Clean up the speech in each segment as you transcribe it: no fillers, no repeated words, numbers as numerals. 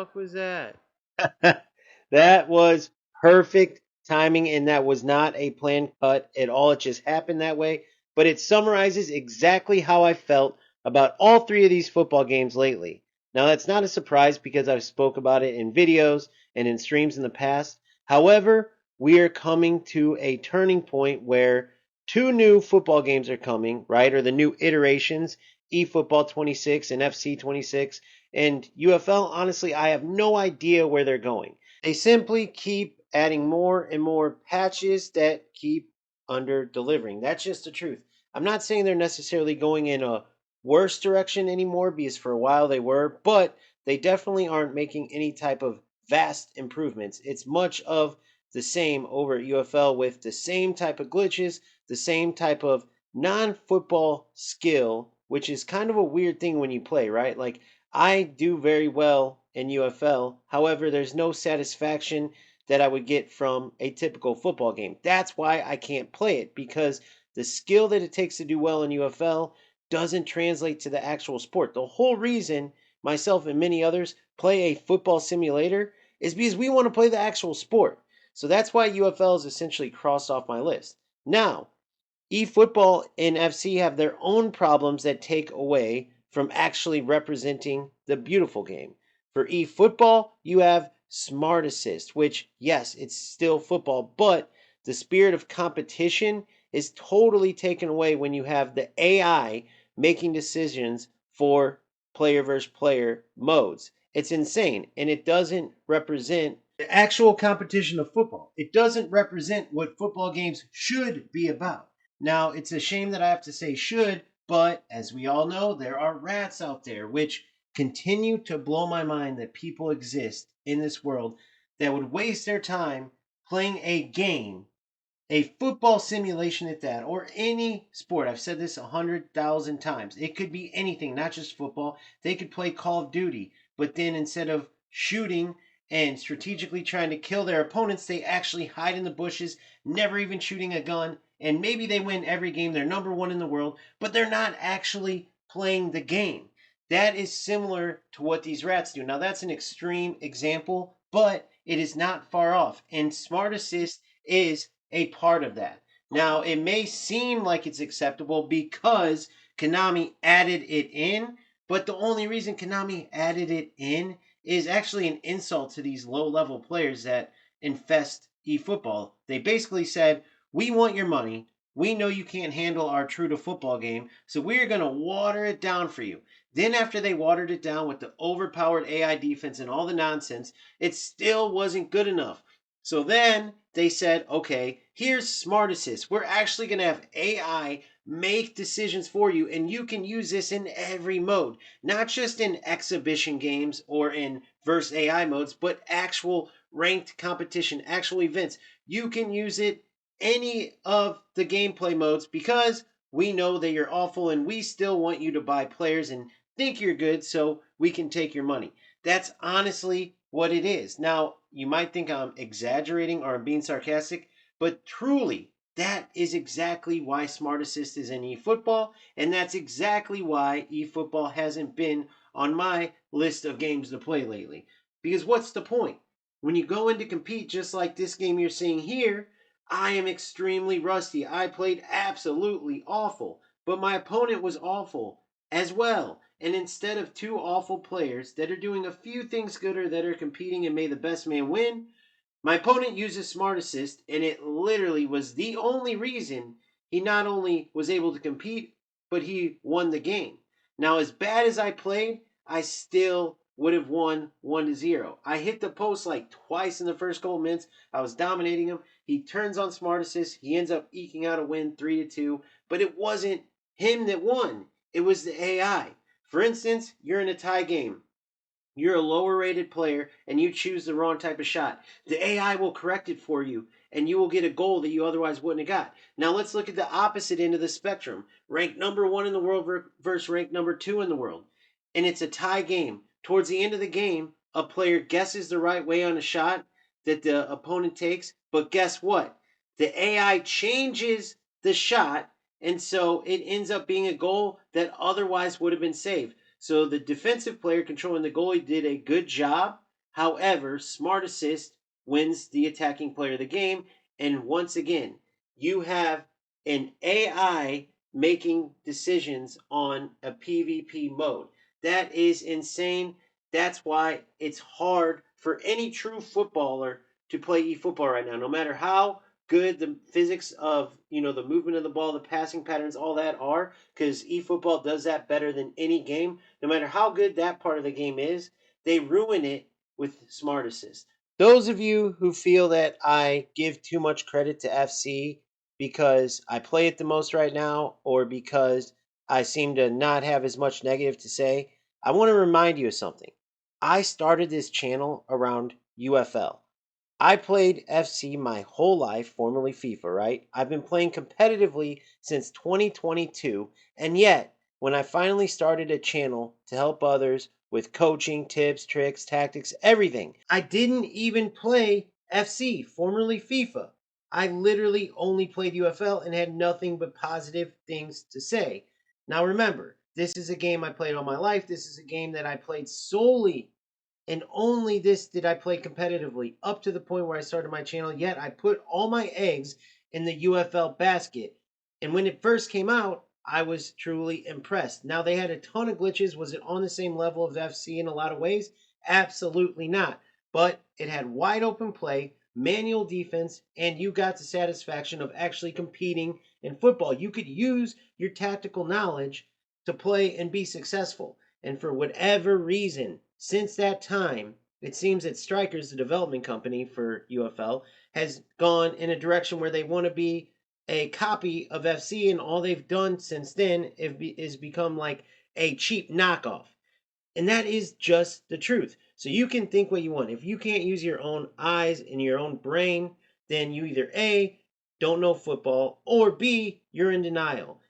fuck was that? That was perfect timing, and that was not a planned cut at all. It just happened that way. But it summarizes exactly how I felt about all three of these football games lately. Now, that's not a surprise because I've spoke about it in videos and in streams in the past. However, we are coming to a turning point where two new football games are coming, right? Or the new iterations, eFootball 26 and FC 26. And UFL, honestly, I have no idea where they're going. They simply keep adding more and more patches that keep under delivering. That's just the truth. I'm not saying they're necessarily going in a worse direction anymore because for a while they were, but they definitely aren't making any type of vast improvements. It's much of the same over at UFL with the same type of glitches, the same type of non football skill, which is kind of a weird thing when you play, right? Like, I do very well in UFL. However, there's no satisfaction that I would get from a typical football game. That's why I can't play it because the skill that it takes to do well in UFL doesn't translate to the actual sport. The whole reason myself and many others play a football simulator is because we want to play the actual sport. So that's why UFL is essentially crossed off my list. Now, eFootball and FC have their own problems that take away from actually representing the beautiful game. For eFootball, you have Smart Assist, which, yes, it's still football, but the spirit of competition is totally taken away when you have the AI making decisions for player versus player modes. It's insane, and it doesn't represent the actual competition of football. It doesn't represent what football games should be about. Now, it's a shame that I have to say should, but as we all know, there are rats out there which continue to blow my mind that people exist in this world that would waste their time playing a game, a football simulation at that, or any sport. I've said this 100,000 times. It could be anything, not just football. They could play Call of Duty, but then instead of shooting and strategically trying to kill their opponents, they actually hide in the bushes, never even shooting a gun, and maybe they win every game. They're number one in the world, but they're not actually playing the game. That is similar to what these rats do. Now, that's an extreme example, but it is not far off. And Smart Assist is a part of that. Now, it may seem like it's acceptable because Konami added it in, but the only reason Konami added it in is actually an insult to these low level players that infest eFootball. They basically said, we want your money. We know you can't handle our true to football game, so we're going to water it down for you. Then, after they watered it down with the overpowered AI defense and all the nonsense, it still wasn't good enough. So then they said, okay, here's Smart Assist. We're actually going to have AI make decisions for you, and you can use this in every mode, not just in exhibition games or in verse AI modes, but actual ranked competition, actual events. You can use it any of the gameplay modes because we know that you're awful and we still want you to buy players and think you're good so we can take your money. That's honestly what it is. Now, you might think I'm exaggerating or I'm being sarcastic, but truly, that is exactly why Smart Assist is in eFootball, and that's exactly why eFootball hasn't been on my list of games to play lately. Because what's the point? When you go in to compete, just like this game you're seeing here, I am extremely rusty. I played absolutely awful, but my opponent was awful as well. And instead of two awful players that are doing a few things good or that are competing and may the best man win, my opponent uses Smart Assist, and it literally was the only reason he not only was able to compete, but he won the game. Now, as bad as I played, I still would have won 1-0. I hit the post like twice in the first couple minutes. I was dominating him. He turns on Smart Assist. He ends up eking out a win 3-2. But it wasn't him that won. It was the AI. For instance, you're in a tie game. You're a lower rated player and you choose the wrong type of shot. The AI will correct it for you and you will get a goal that you otherwise wouldn't have got. Now let's look at the opposite end of the spectrum. Ranked number one in the world versus ranked number two in the world. And it's a tie game. Towards the end of the game, a player guesses the right way on a shot that the opponent takes. But guess what? The AI changes the shot. And so it ends up being a goal that otherwise would have been saved. So the defensive player controlling the goalie did a good job, However, smart assist wins the attacking player of the game. And once again, you have an AI making decisions on a PvP mode. That is insane. That's why it's hard for any true footballer to play eFootball right now. No matter how good the physics of the movement of the ball, the passing patterns, all that are, because eFootball does that better than any game. No matter how good that part of the game is, they ruin it with smart assist. Those of you who feel that I give too much credit to FC because I play it the most right now, or because I seem to not have as much negative to say, I want to remind you of something. I started this channel around UFL. I played FC my whole life, formerly FIFA, right? I've been playing competitively since 2022, and yet, when I finally started a channel to help others with coaching, tips, tricks, tactics, everything, I didn't even play FC, formerly FIFA. I literally only played UFL and had nothing but positive things to say. Now remember, this is a game I played all my life. This is a game that I played solely and only this did I play competitively up to the point where I started my channel. Yet I put all my eggs in the UFL basket. And when it first came out, I was truly impressed. Now, they had a ton of glitches. Was it on the same level of FC in a lot of ways? Absolutely not. But it had wide open play, manual defense, and you got the satisfaction of actually competing in football. You could use your tactical knowledge to play and be successful. And for whatever reason, since that time, it seems that Strikers, the development company for UFL, has gone in a direction where they want to be a copy of FC, and all they've done since then is become like a cheap knockoff. And that is just the truth. So you can think what you want. If you can't use your own eyes and your own brain, then you either A, don't know football, or B, you're in denial.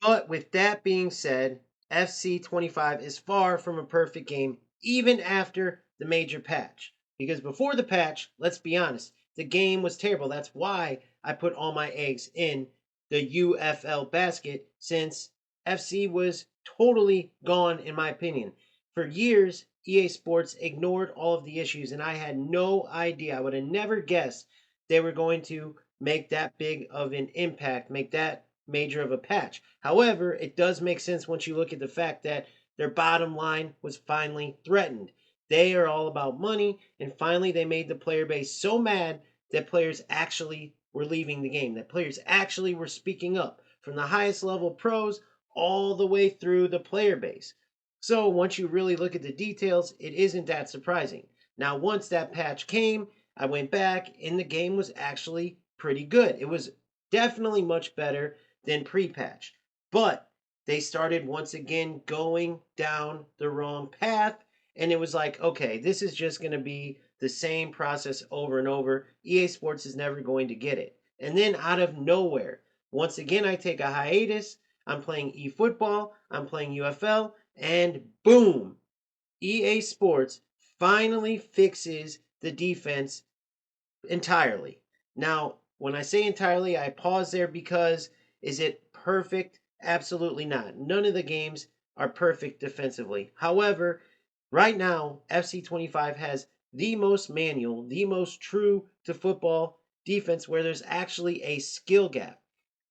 But with that being said, FC 25 is far from a perfect game, even after the major patch. Because before the patch, let's be honest, the game was terrible. That's why I put all my eggs in the UFL basket, since FC was totally gone, in my opinion. For years, EA Sports ignored all of the issues, and I had no idea. I would have never guessed they were going to make that big of an impact, make that major of a patch. However, it does make sense once you look at the fact that their bottom line was finally threatened. They are all about money, and finally they made the player base so mad that players actually were leaving the game, that players actually were speaking up, from the highest level pros all the way through the player base. So once you really look at the details, it isn't that surprising. Now, once that patch came, I went back and the game was actually pretty good. It was definitely much better than pre-patch. But they started once again going down the wrong path, and it was like, okay, this is just going to be the same process over and over. EA Sports is never going to get it. And then out of nowhere, once again I take a hiatus. I'm playing eFootball, I'm playing UFL, and boom, EA Sports finally fixes the defense entirely. Now, when I say entirely, I pause there because is it perfect? Absolutely not. None of the games are perfect defensively. However, right now, FC 25 has the most manual, the most true to football defense where there's actually a skill gap.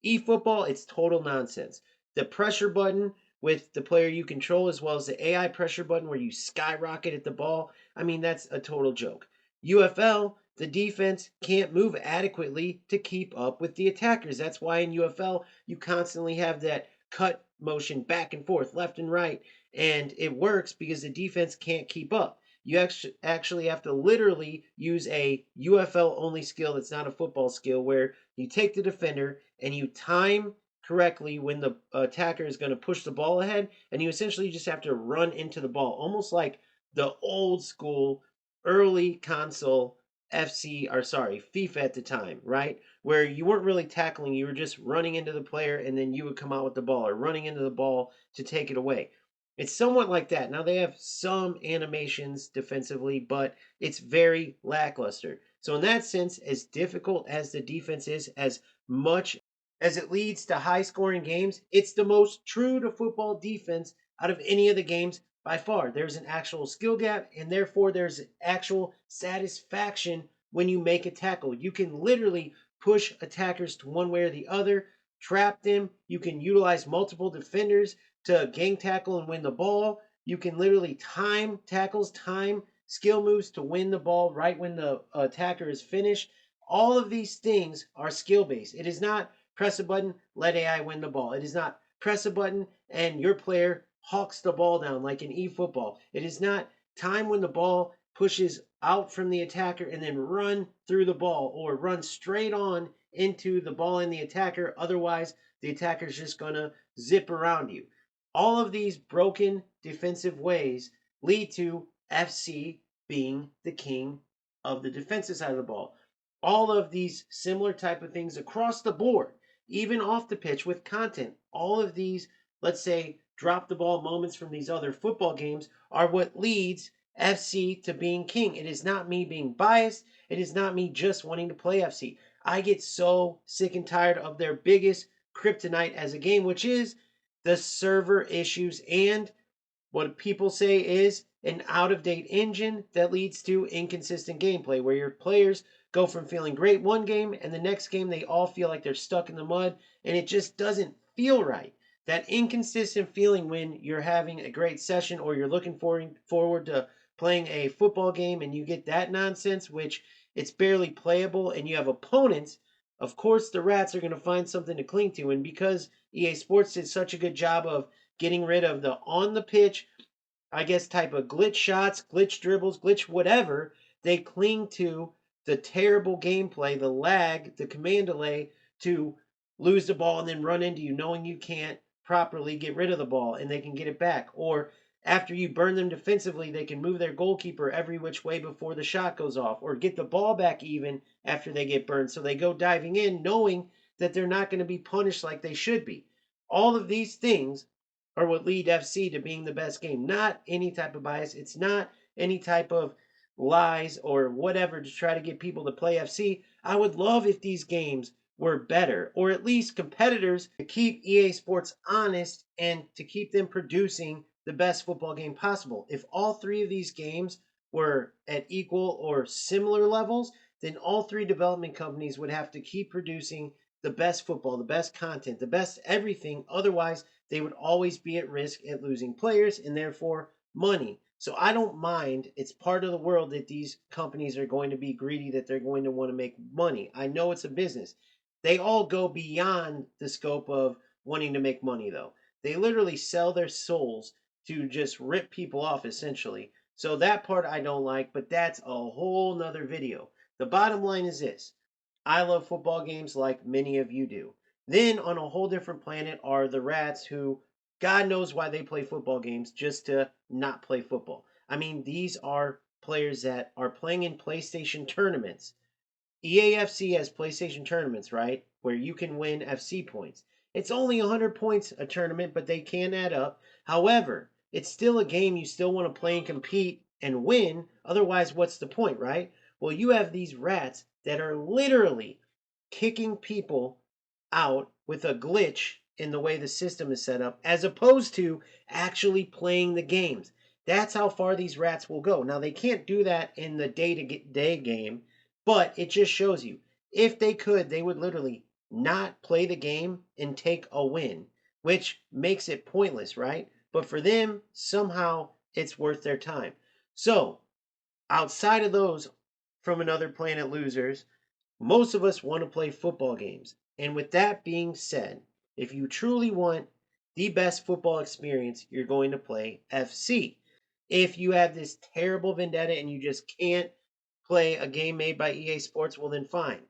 eFootball, it's total nonsense. The pressure button with the player you control, as well as the AI pressure button where you skyrocket at the ball, I mean, that's a total joke. UFL, the defense can't move adequately to keep up with the attackers. That's why in UFL, you constantly have that cut motion back and forth, left and right, and it works because the defense can't keep up. You actually have to literally use a UFL only skill that's not a football skill, where you take the defender and you time correctly when the attacker is going to push the ball ahead, and you essentially just have to run into the ball, almost like the old school early console FC, or sorry, FIFA at the time, right? Where you weren't really tackling, you were just running into the player and then you would come out with the ball, or running into the ball to take it away. It's somewhat like that. Now they have some animations defensively, but it's very lackluster. So in that sense, as difficult as the defense is, as much as it leads to high scoring games, it's the most true to football defense out of any of the games by far. There's an actual skill gap, and therefore there's actual satisfaction when you make a tackle. You can literally push attackers to one way or the other, trap them. You can utilize multiple defenders to gang tackle and win the ball. You can literally time tackles, time skill moves to win the ball right when the attacker is finished. All of these things are skill based. It is not press a button, let AI win the ball. It is not press a button and your player hawks the ball down like in eFootball. It is not time when the ball pushes out from the attacker and then run through the ball or run straight on into the ball and the attacker. Otherwise, the attacker is just going to zip around you. All of these broken defensive ways lead to FC being the king of the defensive side of the ball. All of these similar type of things across the board, even off the pitch with content, all of these, let's say, drop the ball moments from these other football games are what leads FC to being king. It is not me being biased. It is not me just wanting to play FC. I get so sick and tired of their biggest kryptonite as a game, which is the server issues and what people say is an out of date engine that leads to inconsistent gameplay, where your players go from feeling great one game and the next game they all feel like they're stuck in the mud and it just doesn't feel right. That inconsistent feeling when you're having a great session or you're looking forward to playing a football game and you get that nonsense, which it's barely playable, and you have opponents. Of course, the rats are going to find something to cling to. And because EA Sports did such a good job of getting rid of the on the pitch, I guess, type of glitch shots, glitch dribbles, glitch whatever, they cling to the terrible gameplay, the lag, the command delay to lose the ball and then run into you, knowing you can't properly get rid of the ball and they can get it back. Or after you burn them defensively, they can move their goalkeeper every which way before the shot goes off, or get the ball back even after they get burned. So they go diving in knowing that they're not going to be punished like they should be. All of these things are what lead FC to being the best game. Not any type of bias. It's not any type of lies or whatever to try to get people to play FC. I would love if these games were better, or at least competitors, to keep EA Sports honest and to keep them producing the best football game possible. If all three of these games were at equal or similar levels, then all three development companies would have to keep producing the best football, the best content, the best everything. Otherwise, they would always be at risk at losing players and therefore money. So I don't mind. It's part of the world that these companies are going to be greedy, that they're going to want to make money. I know it's a business. They all go beyond the scope of wanting to make money, though. They literally sell their souls to just rip people off, essentially. So that part I don't like, but that's a whole nother video. The bottom line is this: I love football games like many of you do. Then on a whole different planet are the rats who, God knows why they play football games, just to not play football. I mean, these are players that are playing in PlayStation tournaments. EAFC has PlayStation tournaments, right? Where you can win FC points. It's only 100 points a tournament, but they can add up. However, it's still a game you still want to play and compete and win. Otherwise, what's the point, right? Well, you have these rats that are literally kicking people out with a glitch in the way the system is set up, as opposed to actually playing the games. That's how far these rats will go. Now, they can't do that in the day-to-day game, but it just shows you, if they could, they would literally not play the game and take a win, which makes it pointless, right? But for them, somehow it's worth their time. So, outside of those from another planet losers, most of us want to play football games. And with that being said, if you truly want the best football experience, you're going to play FC. If you have this terrible vendetta and you just can't play a game made by EA Sports, well then fine.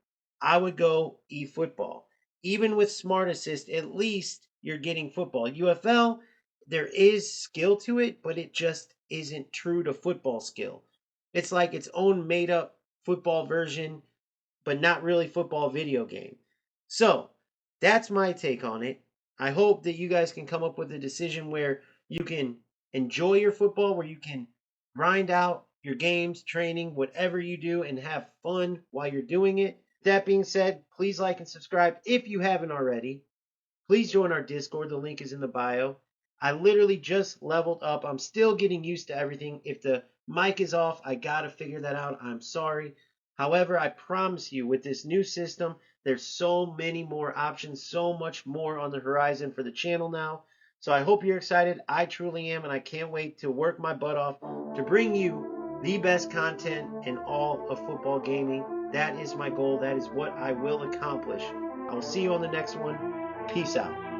I would go eFootball. Even with Smart Assist, at least you're getting football. UFL, there is skill to it, but it just isn't true to football skill. It's like its own made up football version, but not really football video game. So that's my take on it. I hope that you guys can come up with a decision where you can enjoy your football, where you can grind out your games, training, whatever you do, and have fun while you're doing it. That being said, please like and subscribe if you haven't already. Please join our Discord. The link is in the bio. I literally just leveled up. I'm still getting used to everything. If the mic is off, I gotta figure that out. I'm sorry. However, I promise you, with this new system, there's so many more options, so much more on the horizon for the channel now. So I hope you're excited. I truly am, and I can't wait to work my butt off to bring you the best content in all of football gaming. That is my goal. That is what I will accomplish. I will see you on the next one. Peace out.